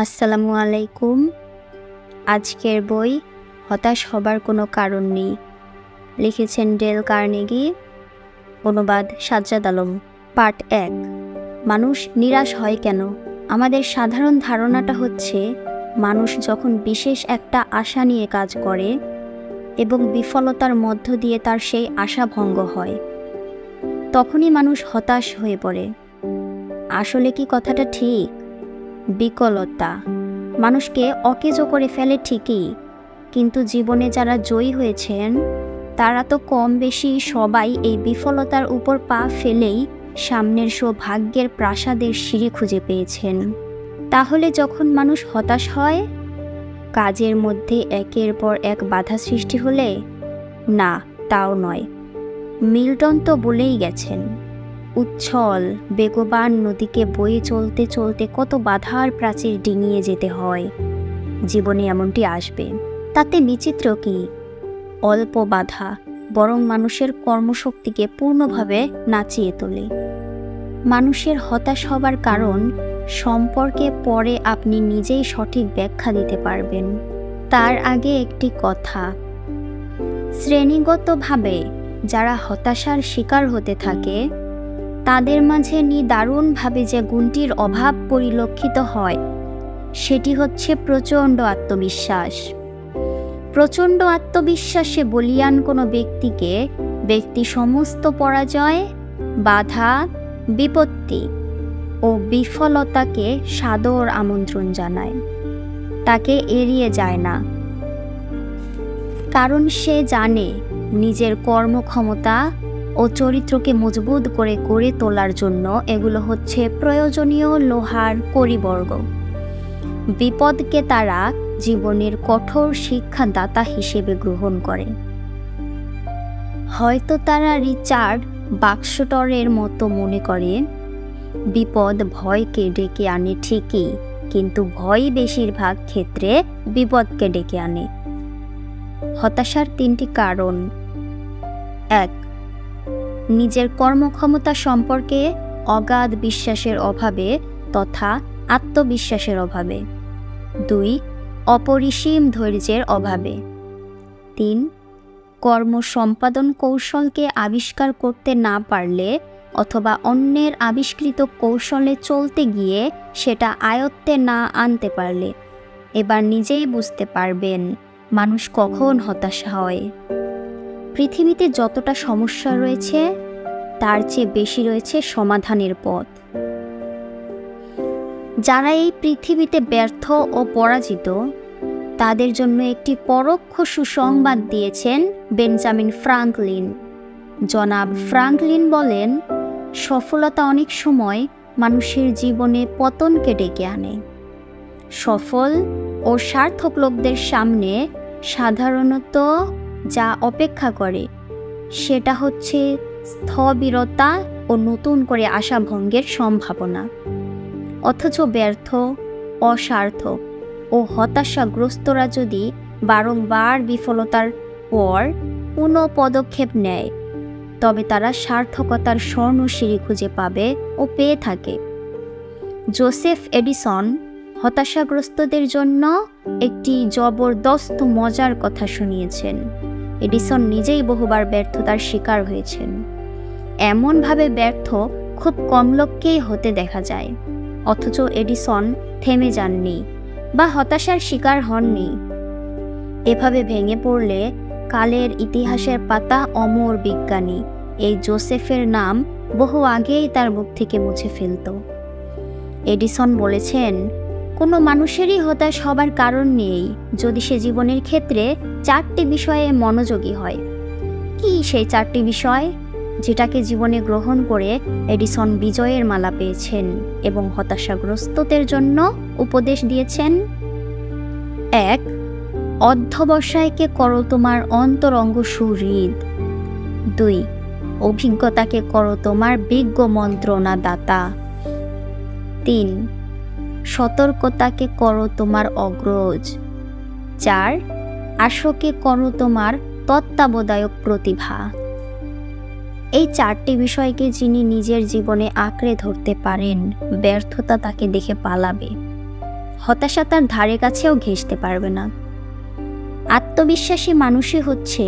আসসালামু আলাইকুম। আজকের বই হতাশ হবার কোনো কারণ নেই, লিখেছেন ডেল কার্নেগি, অনুবাদ সাজ্জাদ আলম। পার্ট 1। মানুষ নিরাশ হয় কেন? আমাদের সাধারণ ধারণাটা হচ্ছে মানুষ যখন বিশেষ একটা আশা নিয়ে কাজ করে এবং বিফলতার মধ্য দিয়ে তার সেই আশা ভঙ্গ হয়, তখনই মানুষ হতাশ হয়ে পড়ে। আসলে কি কথাটা ঠিক? বিকলতা মানুষকে অকেজো করে ফেলে ঠিকই, কিন্তু জীবনে যারা জয়ী হয়েছেন তারা তো কম বেশি সবাই এই বিফলতার উপর পা ফেলেই সামনের সৌভাগ্যের প্রাসাদের সিঁড়ি খুঁজে পেয়েছেন। তাহলে যখন মানুষ হতাশ হয়, কাজের মধ্যে একের পর এক বাধা সৃষ্টি হলে? না, তাও নয়। মিল্টন তো বলেই গেছেন, উচ্ছল বেগবান নদীকে বয়ে চলতে চলতে কত বাধার প্রাচীর ডিঙিয়ে যেতে হয়। জীবনে এমনটি আসবে, তাতে বিচিত্র কি? অল্প বাধা বরং মানুষের কর্মশক্তিকে পূর্ণভাবে নাচিয়ে তোলে। মানুষের হতাশ হবার কারণ সম্পর্কে পরে আপনি নিজেই সঠিক ব্যাখ্যা দিতে পারবেন। তার আগে একটি কথা, শ্রেণীগতভাবে যারা হতাশার শিকার হতে থাকে তাদের মাঝে দারুণভাবে যে গুণটির অভাব পরিলক্ষিত হয় সেটি হচ্ছে প্রচণ্ড আত্মবিশ্বাস। প্রচণ্ড আত্মবিশ্বাসে বলীয়ান কোনো ব্যক্তি সমস্ত পরাজয়, বাধা, বিপত্তি ও বিফলতাকে সাদর আমন্ত্রণ জানায়, তাকে এড়িয়ে যায় না। কারণ সে জানে নিজের কর্মক্ষমতা ও চরিত্রকে মজবুত করে গড়ে তোলার জন্য এগুলো হচ্ছে প্রয়োজনীয় লোহার কড়িবর্গ। বিপদকে তারা জীবনের কঠোর শিক্ষাদাতা হিসেবে গ্রহণ করে। হয়তো তারা রিচার্ড বাক্সটরের মতো মনে করে, বিপদ ভয়কে ডেকে আনে ঠিকই, কিন্তু ভয় বেশিরভাগ ক্ষেত্রে বিপদকে ডেকে আনে। হতাশার 3টি কারণ। 1. নিজের কর্মক্ষমতা সম্পর্কে অগাধ বিশ্বাসের অভাবে তথা আত্মবিশ্বাসের অভাবে। 2. অপরিসীম ধৈর্যের অভাবে। 3. কর্ম সম্পাদন কৌশলকে আবিষ্কার করতে না পারলে অথবা অন্যের আবিষ্কৃত কৌশলে চলতে গিয়ে সেটা আয়ত্তে না আনতে পারলে। এবার নিজেই বুঝতে পারবেন মানুষ কখন হতাশ হয়। পৃথিবীতে যতটা সমস্যা রয়েছে তার চেয়ে বেশি রয়েছে সমাধানের পথ। যারা এই পৃথিবীতে ব্যর্থ ও পরাজিত তাদের জন্য একটি পরোক্ষ সুসংবাদ দিয়েছেন বেঞ্জামিন ফ্রাঙ্কলিন। জনাব ফ্রাঙ্কলিন বলেন, সফলতা অনেক সময় মানুষের জীবনে পতনকে ডেকে আনে। সফল ও সার্থক লোকদের সামনে সাধারণত যা অপেক্ষা করে সেটা হচ্ছে স্থবিরতা ও নতুন করে আশাভঙ্গের সম্ভাবনা। অথচ ব্যর্থ, অসার্থক ও হতাশাগ্রস্তরা যদি বারংবার বিফলতার পর পুনঃ পদক্ষেপ নেয় তবে তারা সার্থকতার স্বর্ণসিঁড়ি খুঁজে পাবে ও পেয়ে থাকে। জোসেফ এডিসন হতাশাগ্রস্তদের জন্য একটি জবরদস্ত মজার কথা শুনিয়েছেন। এডিসন নিজেই বহুবার ব্যর্থতার শিকার হয়েছেন। এমনভাবে ব্যর্থ খুব কম লোককেই হতে দেখা যায়, অথচ এডিসন থেমে যাননি বা হতাশার শিকার হননি। এভাবে ভেঙে পড়লে কালের ইতিহাসের পাতা অমর বিজ্ঞানী এই জোসেফের নাম বহু আগেই তার মুখ থেকে মুছে ফেলত। এডিসন বলেছেন, কোনো মানুষেরই হতাশ হবার কারণ নেই যদি সে জীবনের ক্ষেত্রে 4টি বিষয়ে মনোযোগী হয়। কি সেই 4টি বিষয় যেটাকে জীবনে গ্রহণ করে এডিসন বিজয়ের মালা পেয়েছেন এবং হতাশাগ্রস্তদের জন্য উপদেশ দিয়েছেন? 1. অধ্যবসায়কে করো তোমার অন্তরঙ্গ সুহৃদ। 2. অভিজ্ঞতাকে করো তোমার বিজ্ঞ মন্ত্রণা দাতা। 3. সতর্কতাকে করো তোমার অগ্রজ। 4. আশাকে করো তোমার তত্ত্বাবধায়ক প্রতিভা। এই 4টি বিষয়কে যিনি নিজের জীবনে আঁকড়ে ধরতে পারেন, ব্যর্থতা তাকে দেখে পালাবে। হতাশা তার ধারে কাছেও ঘেঁষতে পারবে না। আত্মবিশ্বাসী মানুষই হচ্ছে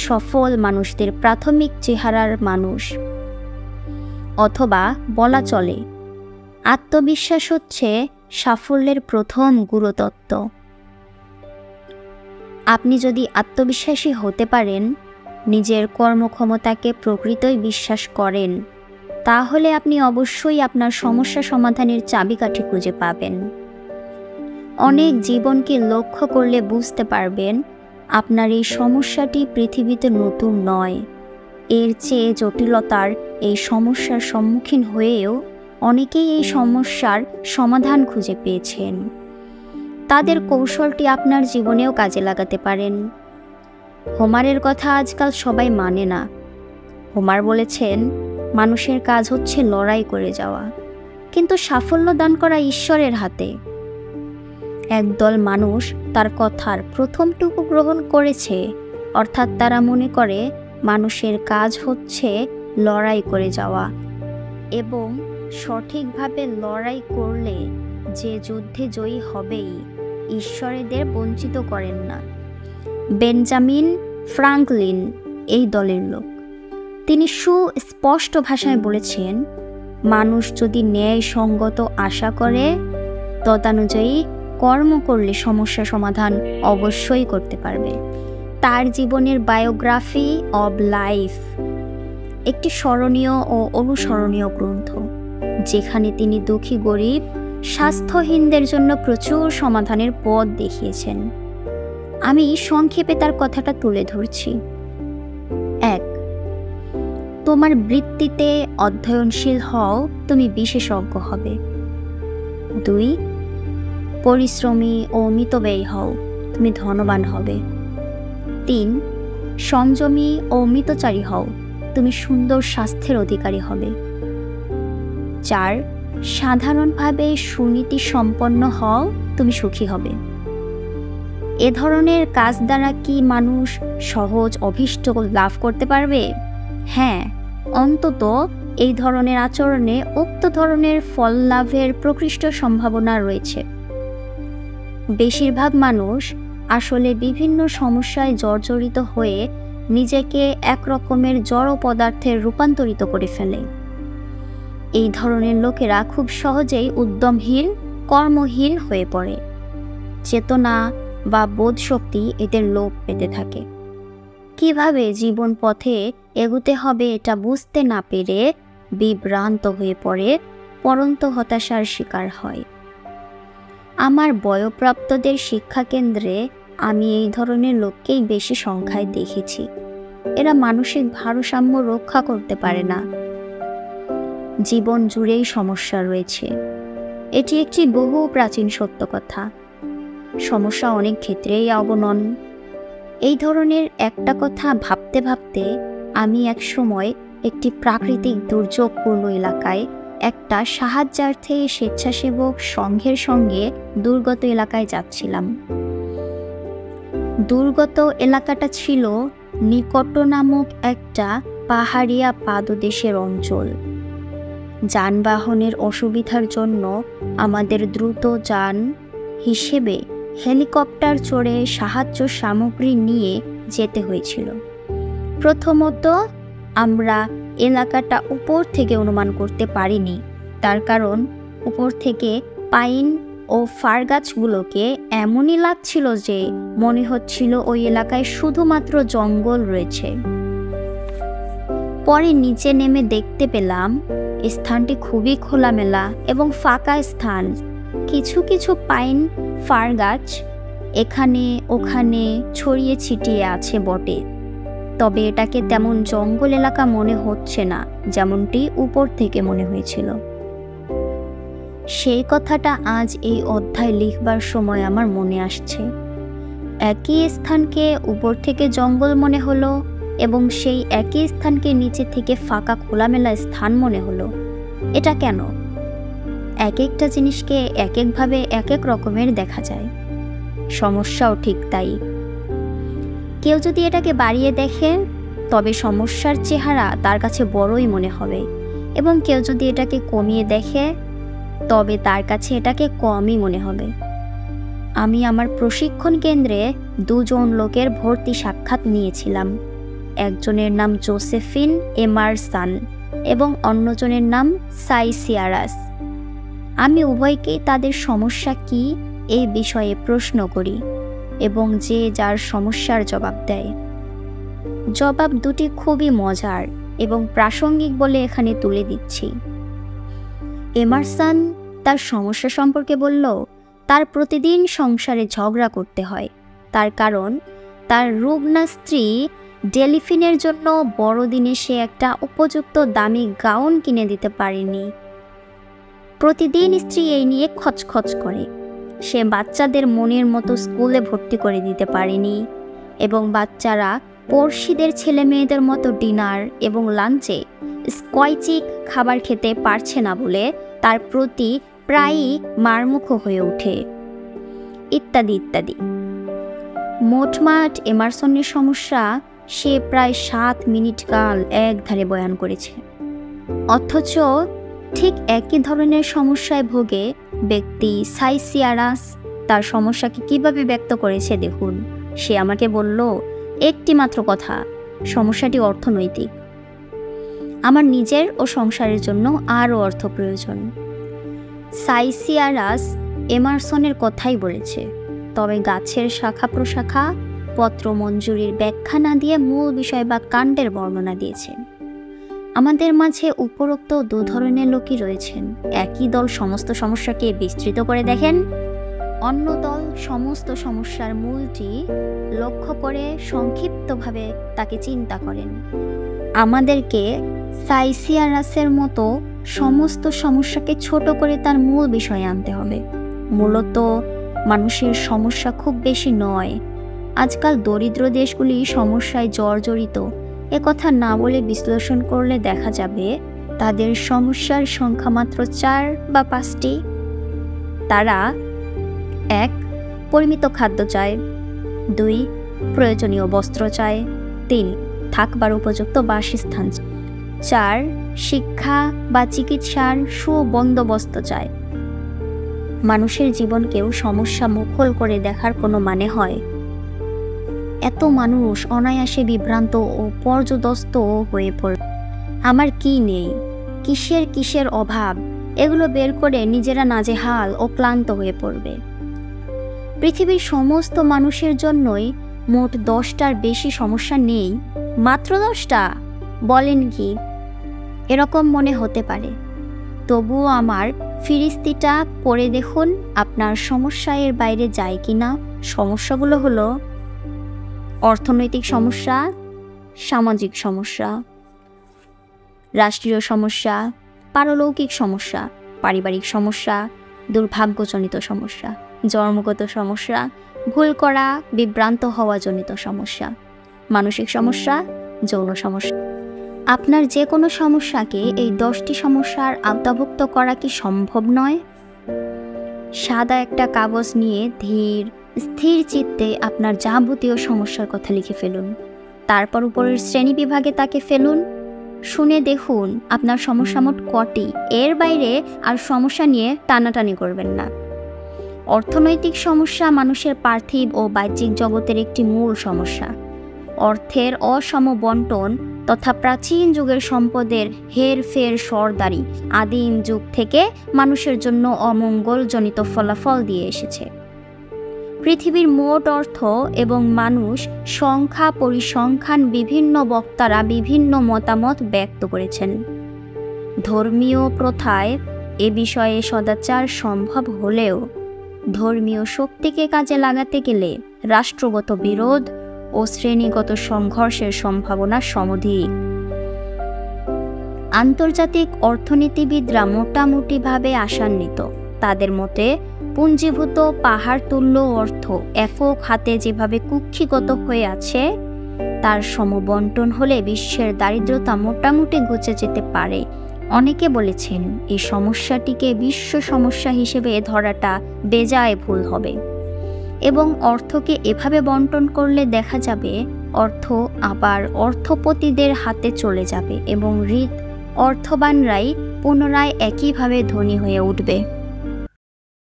সফল মানুষদের প্রাথমিক চেহারার মানুষ, অথবা বলা চলে আত্মবিশ্বাস হচ্ছে সাফল্যের প্রথম গুরুতত্ত্ব। আপনি যদি আত্মবিশ্বাসী হতে পারেন, নিজের কর্মক্ষমতাকে প্রকৃতই বিশ্বাস করেন, তাহলে আপনি অবশ্যই আপনার সমস্যা সমাধানের চাবিকাঠি খুঁজে পাবেন। অনেক জীবনকে লক্ষ্য করলে বুঝতে পারবেন আপনার এই সমস্যাটি পৃথিবীতে নতুন নয়। এর চেয়ে জটিলতার এই সমস্যার সম্মুখীন হয়েও অনেকেই এই সমস্যার সমাধান খুঁজে পেয়েছেন। তাদের কৌশলটি আপনার জীবনেও কাজে লাগাতে পারেন। হোমারের কথা আজকাল সবাই মানে না। হোমার বলেছেন, মানুষের কাজ হচ্ছে লড়াই করে যাওয়া, কিন্তু সাফল্য দান করা ঈশ্বরের হাতে। একদল মানুষ তার কথার প্রথমটুকু গ্রহণ করেছে, অর্থাৎ তারা মনে করে মানুষের কাজ হচ্ছে লড়াই করে যাওয়া, এবং সঠিকভাবে লড়াই করলে যে যুদ্ধে জয়ী হবেই, ঈশ্বর এদের বঞ্চিত করেন না। বেঞ্জামিন ফ্রাঙ্কলিন এই দলের লোক। তিনি সুস্পষ্ট ভাষায় বলেছেন, মানুষ যদি ন্যায়সঙ্গত আশা করে, তদানুযায়ী কর্ম করলে সমস্যা সমাধান অবশ্যই করতে পারবে। তার জীবনের বায়োগ্রাফি অব লাইফ একটি স্মরণীয় ও অনুসরণীয় গ্রন্থ, যেখানে তিনি দুঃখী, গরিব, স্বাস্থ্যহীনদের জন্য প্রচুর সমাধানের পথ দেখিয়েছেন। আমি সংক্ষেপে তার কথাটা তুলে ধরছি। 1. তোমার বৃত্তিতে অধ্যয়নশীল হও, তুমি বিশেষজ্ঞ হবে। 2. পরিশ্রমী ও মিতব্যয়ী হও, তুমি ধনবান হবে। 3. সংযমী ও মিতচারী হও, তুমি সুন্দর স্বাস্থ্যের অধিকারী হবে। 4. সাধারণভাবে সুনীতি সম্পন্ন হও, তুমি সুখী হবে। এ ধরনের কাজ দ্বারা কি মানুষ সহজ অভীষ্ট লাভ করতে পারবে? হ্যাঁ, অন্তত এই ধরনের আচরণে উক্ত ধরনের ফল লাভের প্রকৃষ্ট সম্ভাবনা রয়েছে। বেশিরভাগ মানুষ আসলে বিভিন্ন সমস্যায় জর্জরিত হয়ে নিজেকে একরকমের জড় পদার্থে রূপান্তরিত করে ফেলে। এই ধরনের লোকেরা খুব সহজেই উদ্যমহীন, কর্মহীন হয়ে পড়ে। চেতনা বা বোধশক্তি এদের লোপ পেতে থাকে। কিভাবে জীবন পথে এগুতে হবে এটা বুঝতে না পেরে বিভ্রান্ত হয়ে পড়ে, পরন্ত হতাশার শিকার হয়। আমার বয়ঃপ্রাপ্তদের শিক্ষা কেন্দ্রে আমি এই ধরনের লোককেই বেশি সংখ্যায় দেখেছি। এরা মানসিক ভারসাম্য রক্ষা করতে পারে না। জীবন জুড়েই সমস্যা রয়েছে, এটি একটি বহু প্রাচীন সত্য কথা। সমস্যা অনেক ক্ষেত্রেই অবনন। এই ধরনের একটা কথা ভাবতে ভাবতে আমি এক সময় একটি প্রাকৃতিক দুর্যোগপূর্ণ এলাকায় একটা সাহায্যার্থে স্বেচ্ছাসেবক সংঘের সঙ্গে দুর্গত এলাকায় যাচ্ছিলাম। দুর্গত এলাকাটা ছিল নিকট নামক একটা পাহাড়িয়া পাদদেশের অঞ্চল। যানবাহনের অসুবিধার জন্য আমাদের দ্রুত যান হিসেবে হেলিকপ্টার চড়ে সাহায্য সামগ্রী নিয়ে যেতে হয়েছিল। প্রথমত, আমরা এলাকাটা উপর থেকে অনুমান করতে পারিনি, তার কারণ উপর থেকে পাইন ও ফার গাছগুলোকে এমনই লাগছিল যে মনে হচ্ছিল ওই এলাকায় শুধুমাত্র জঙ্গল রয়েছে। পরে নিচে নেমে দেখতে পেলাম স্থানটি খুবই খোলামেলা এবং ফাঁকা স্থান। কিছু কিছু পাইন ফার গাছ এখানে ওখানে ছড়িয়ে ছিটিয়ে আছে বটে, তবে এটাকে তেমন জঙ্গল এলাকা মনে হচ্ছে না যেমনটি উপর থেকে মনে হয়েছিল। সেই কথাটা আজ এই অধ্যায় লিখবার সময় আমার মনে আসছে। একই স্থানকে উপর থেকে জঙ্গল মনে হলো এবং সেই একই স্থানকে নিচে থেকে ফাঁকা খোলামেলা স্থান মনে হলো। এটা কেন? এক একটা জিনিসকে এক একভাবে এক এক রকমের দেখা যায়। সমস্যাও ঠিক তাই। কেউ যদি এটাকে বাড়িয়ে দেখে তবে সমস্যার চেহারা তার কাছে বড়ই মনে হবে, এবং কেউ যদি এটাকে কমিয়ে দেখে তবে তার কাছে এটাকে কমই মনে হবে। আমি আমার প্রশিক্ষণ কেন্দ্রে 2 জন লোকের ভর্তি সাক্ষাৎ নিয়েছিলাম। একজনের নাম জোসেফিন এমারসন এবং অন্যজনের নাম সাইসিয়ারাস। আমি উভয়কেই তাদের সমস্যা কি এই বিষয়ে প্রশ্ন করি এবং যে যার সমস্যার জবাব দেয়। জবাব দুটি খুবই মজার এবং প্রাসঙ্গিক বলে এখানে তুলে দিচ্ছি। এমারসন তার সমস্যা সম্পর্কে বলল, তার প্রতিদিন সংসারে ঝগড়া করতে হয়। তার কারণ তার রুগ্না স্ত্রী ডেলিফিনের জন্য বড়দিনে সে একটা উপযুক্ত দামি গাউন কিনে দিতে পারেনি। প্রতিদিন স্ত্রী এই নিয়ে খচখচ করে। সে বাচ্চাদের মনের মতো স্কুলে ভর্তি করে দিতে পারেনি এবং বাচ্চারা পড়শিদের ছেলে মেয়েদের মতো ডিনার এবং লাঞ্চে স্কোয়াচিক খাবার খেতে পারছে না বলে তার প্রতি প্রায়ই মারমুখো হয়ে ওঠে, ইত্যাদি ইত্যাদি। মোটমাট এমারসনের সমস্যা সে প্রায় 7 মিনিট কাল একধারে বয়ান করেছে। অথচ ঠিক একই ধরনের সমস্যায় ভোগে ব্যক্তি সাইসিয়ারাস তার সমস্যাকে কিভাবে ব্যক্ত করেছে দেখুন। সে আমাকে বলল, একটি মাত্র কথা, সমস্যাটি অর্থনৈতিক। আমার নিজের ও সংসারের জন্য আরও অর্থ প্রয়োজন। সাইসিয়ারাস এমারসনের কথাই বলেছে, তবে গাছের শাখা প্রশাখা পত্র মঞ্জুরির ব্যাখ্যা না দিয়ে মূল বিষয় বা কাণ্ডের বর্ণনা দিয়েছে। আমাদের মাঝে উপরোক্ত 2 ধরনের লোকই রয়েছেন। একই দল সমস্ত সমস্যাকে বিস্তৃত করে দেখেন, অন্য দল সমস্ত সমস্যার মূলটি লক্ষ্য করে সংক্ষিপ্তভাবে তাকে চিন্তা করেন। আমাদেরকে সাইসিয়ারাসের মতো সমস্ত সমস্যাকে ছোট করে তার মূল বিষয়ে আনতে হবে। মূলত মানুষের সমস্যা খুব বেশি নয়। আজকাল দরিদ্র দেশগুলি সমস্যায় জর্জরিত একথা না বলে বিশ্লেষণ করলে দেখা যাবে তাদের সমস্যার সংখ্যা মাত্র 4 বা 5টি। তারা 1. পরিমিত খাদ্য চায়, 2. প্রয়োজনীয় বস্ত্র চায়, 3. থাকবার উপযুক্ত বাসস্থান, 4. শিক্ষা বা চিকিৎসার সুবন্দোবস্ত চায়। মানুষের জীবনকেও সমস্যা মুখল করে দেখার কোনো মানে হয়? এত মানুষ অনায়াসে বিভ্রান্ত ও পর্যদস্ত হয়ে পড়ে। আমার কি নেই, কিসের অভাব, এগুলো বের করে নিজেরা নাজেহাল ও ক্লান্ত হয়ে পড়বে। পৃথিবীর সমস্ত মানুষের জন্যই মোট 10টার বেশি সমস্যা নেই। মাত্র 10টা? বলেন কি? এরকম মনে হতে পারে। তবুও আমার ফিরিস্তিটা পড়ে দেখুন আপনার সমস্যা এর বাইরে যায় কিনা। সমস্যাগুলো হলো অর্থনৈতিক সমস্যা, সামাজিক সমস্যা, রাষ্ট্রীয় সমস্যা, পারলৌকিক সমস্যা, পারিবারিক সমস্যা, দুর্ভাগ্যজনিত সমস্যা, জন্মগত সমস্যা, ভুল করা, বিভ্রান্ত হওয়াজনিত সমস্যা, মানসিক সমস্যা, যৌন সমস্যা। আপনার যে কোনো সমস্যাকে এই 10টি সমস্যার আওতাভুক্ত করা কি সম্ভব নয়? সাদা একটা কাগজ নিয়ে স্থির চিত্তে আপনার যাবতীয় সমস্যার কথা লিখে ফেলুন। তারপর উপরের শ্রেণী বিভাগে তাকে ফেলুন। শুনে দেখুন আপনার সমস্যা মোট কটি। এর বাইরে আর সমস্যা নিয়ে টানাটানি করবেন না। অর্থনৈতিক সমস্যা মানুষের পার্থিব ও বাহ্যিক জগতের একটি মূল সমস্যা। অর্থের অসম বন্টন তথা প্রাচীন যুগের সম্পদের হেরফের সরদারি আদিম যুগ থেকে মানুষের জন্য অমঙ্গলজনিত ফলাফল দিয়ে এসেছে। পৃথিবীর মোট অর্থ এবং মানুষ সংখ্যা পরিসংখ্যান বিভিন্ন বক্তারা বিভিন্ন মতামত ব্যক্ত করেছেন। ধর্মীয় প্রথায় এ বিষয়ে সদাচার সম্ভব হলেও ধর্মীয় শক্তিকে কাজে লাগাতে গেলে রাষ্ট্রগত বিরোধ ও শ্রেণীগত সংঘর্ষের সম্ভাবনা সমধিক। আন্তর্জাতিক অর্থনীতিবিদরা মোটামুটিভাবে আশান্বিত। তাদের মতে পুঞ্জীভূত পাহাড় তুল্য অর্থ একক হাতে যেভাবে কুক্ষিগত হয়ে আছে তার সমবন্টন হলে বিশ্বের দারিদ্রতা মোটামুটি ঘুচে যেতে পারে। অনেকে বলেছেন এই সমস্যাটিকে বিশ্ব সমস্যা হিসেবে ধরাটা বেজায় ভুল হবে এবং অর্থকে এভাবে বন্টন করলে দেখা যাবে অর্থ আবার অর্থপতিদের হাতে চলে যাবে এবং অর্থবানরাই পুনরায় একইভাবে ধনী হয়ে উঠবে।